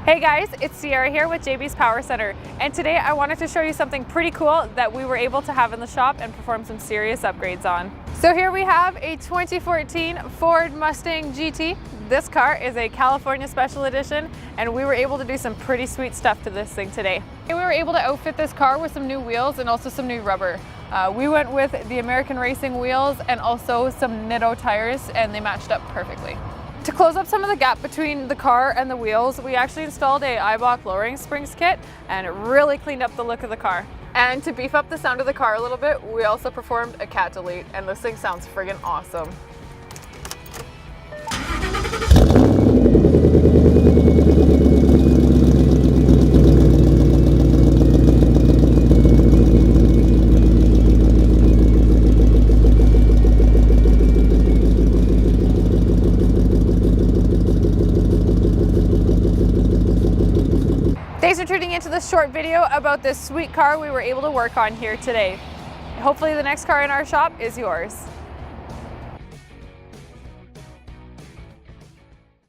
Hey guys, it's Sierra here with JB's Power Center, and today I wanted to show you something pretty cool that we were able to have in the shop and perform some serious upgrades on. So here we have a 2014 Ford Mustang GT. This car is a California Special Edition, and we were able to do some pretty sweet stuff to this thing today. We were able to outfit this car with some new wheels and also some new rubber. We went with the American Racing wheels and also some Nitto tires, and they matched up perfectly. To close up some of the gap between the car and the wheels, we actually installed a Eibach Lowering springs kit, and it really cleaned up the look of the car. And to beef up the sound of the car a little bit, we also performed a cat delete, and this thing sounds friggin' awesome. Thanks for tuning into this short video about this sweet car we were able to work on here today. Hopefully the next car in our shop is yours.